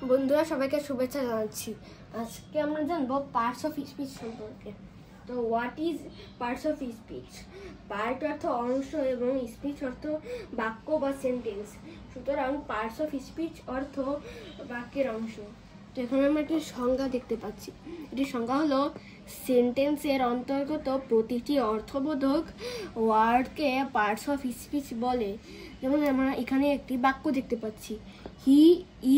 বন্ধুরা সবাইকে শুভেচ্ছা জানাচ্ছি। আজকে আমরা জানবো পার্টস অফ স্পিচ সম্পর্কে। তো what is parts of speech? Part অর্থ অংশ এবং স্পিচ অর্থ বাক্য বা সেন্টেন্স। সুতরাং পার্টস অফ স্পিচ অর্থ বাক্যের অংশ। তো এখানে আমরা একটি সংজ্ঞা দেখতে পাচ্ছি। এটি সংজ্ঞা হলো সেন্টেন্সের অন্তর্গত প্রতিটি অর্থবোধক ওয়ার্ডকে পার্টস অফ স্পিচ বলে। যেমন আমরা এখানে একটি বাক্য দেখতে পাচ্ছি, হি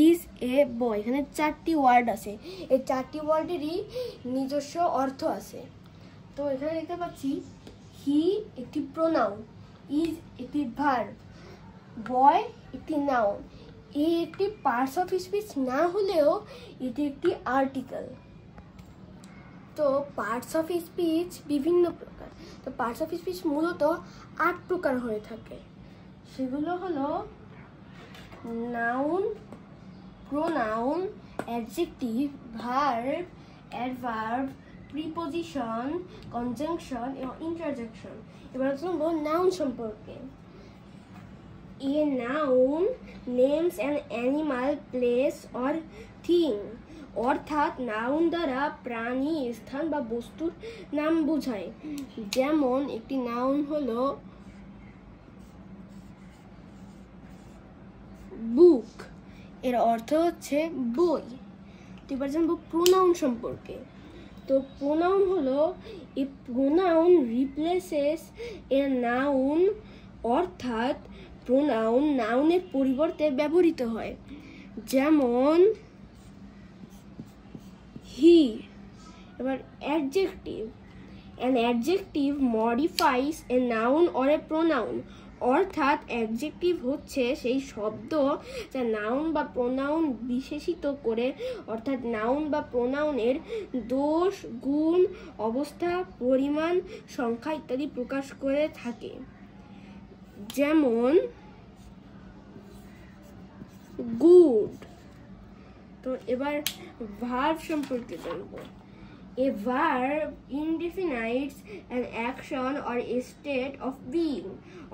ইজ এ বয়। এখানে 4টি ওয়ার্ড আছে, এই 4টি ওয়ার্ডেরই নিজস্ব অর্থ আছে। তো এখানে দেখতে পাচ্ছি হি একটি প্রোনাউন, ইজ একটি ভার্ব, বয় একটি নাউন। এই একটি পার্টস অফ স্পিচ না হলেও এটি একটি আর্টিকেল। তো পার্টস অফ স্পিচ বিভিন্ন প্রকার। তো পার্টস অফ স্পিচ মূলত 8 প্রকার হয়ে থাকে। সেগুলো হলো noun, pronoun, adjective, verb, adverb, preposition, conjunction এবং ইন্টারজেকশন। এবার জানবো নাউন সম্পর্কে। A noun names an animal, place or thing. অর্থাৎ নাউন দ্বারা প্রাণী, স্থান বা বস্তুর নাম বোঝায়। যেমন একটি নাউন হলো বুক, এর অর্থ হচ্ছে বই। তো এবার জানবো প্রোনাউন সম্পর্কে। তো প্রোনাউন হলো a pronoun replaces a noun, অর্থাৎ প্রোনাউন নাউনের পরিবর্তে ব্যবহৃত হয়। যেমন হি। এবার adjective, an adjective modifies a noun or a pronoun. অর্থাৎ অ্যাডজেক্টিভ হচ্ছে সেই শব্দ যা নাউন বা প্রোনাউন বিশেষিত করে, অর্থাৎ নাউন বা প্রোনাউনের দোষ, গুণ, অবস্থা, পরিমাণ, সংখ্যা ইত্যাদি প্রকাশ করে থাকে। যেমন গুড। তো এবার ভার্ব সম্পর্কে জানবো। A verb indefinite an action or a state of being.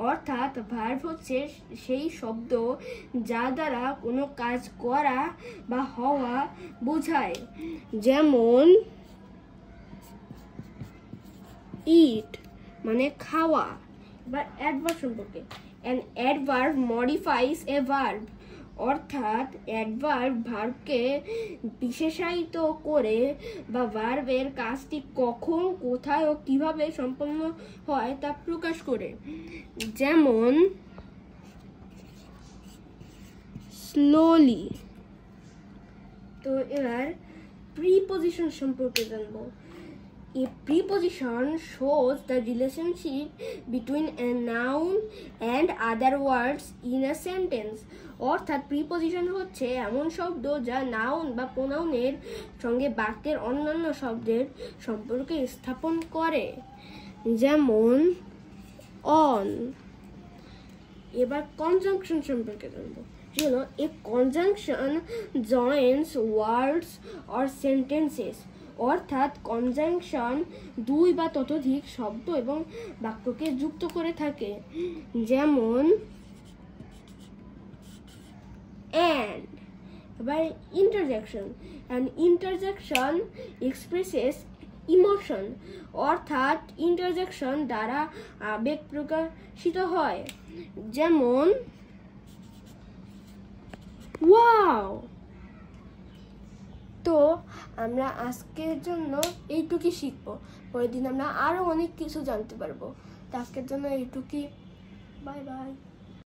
অর্থাৎ ভার্ব হচ্ছে সেই শব্দ যা দ্বারা কোনো কাজ করা বা হওয়া বোঝায়। যেমন ইট মানে খাওয়া। এবার অ্যাডভার্ব সম্পর্কে। An adverb modifies a verb. অর্থাৎ অ্যাডভার্ব ভার্বকে বিশেষায়িত করে বা ভার্বের কাজটি কখন, কোথায় ও কিভাবে সম্পন্ন হয় তা প্রকাশ করে। যেমন স্লোলি। তো এবার প্রিপোজিশন সম্পর্কে জানবো। A preposition shows the relationship between a noun and other words in a sentence. অর্থাৎ প্রিপোজিশন হচ্ছে এমন শব্দ যা নাউন বা প্রোনাউনের সঙ্গে বাক্যের অন্যান্য শব্দের সম্পর্কে স্থাপন করে। যেমন অন। এবার কনজাংশন সম্পর্কে জানবো। A conjunction joins words or sentences. অর্থাৎ কনজাংশন 2 বা ততোধিক শব্দ এবং বাক্যকে যুক্ত করে থাকে। যেমন and। এবার interjection. an interjection expresses emotion. অর্থাৎ ইন্টারজেকশন দ্বারা আবেগ প্রকাশিত হয়। যেমন ওয়াও। তো আমরা আজকের জন্য এইটুকুই শিখবো। পরের দিন আমরা আরো অনেক কিছু জানতে পারবো। তো আজকের জন্য এইটুকুই। Bye bye.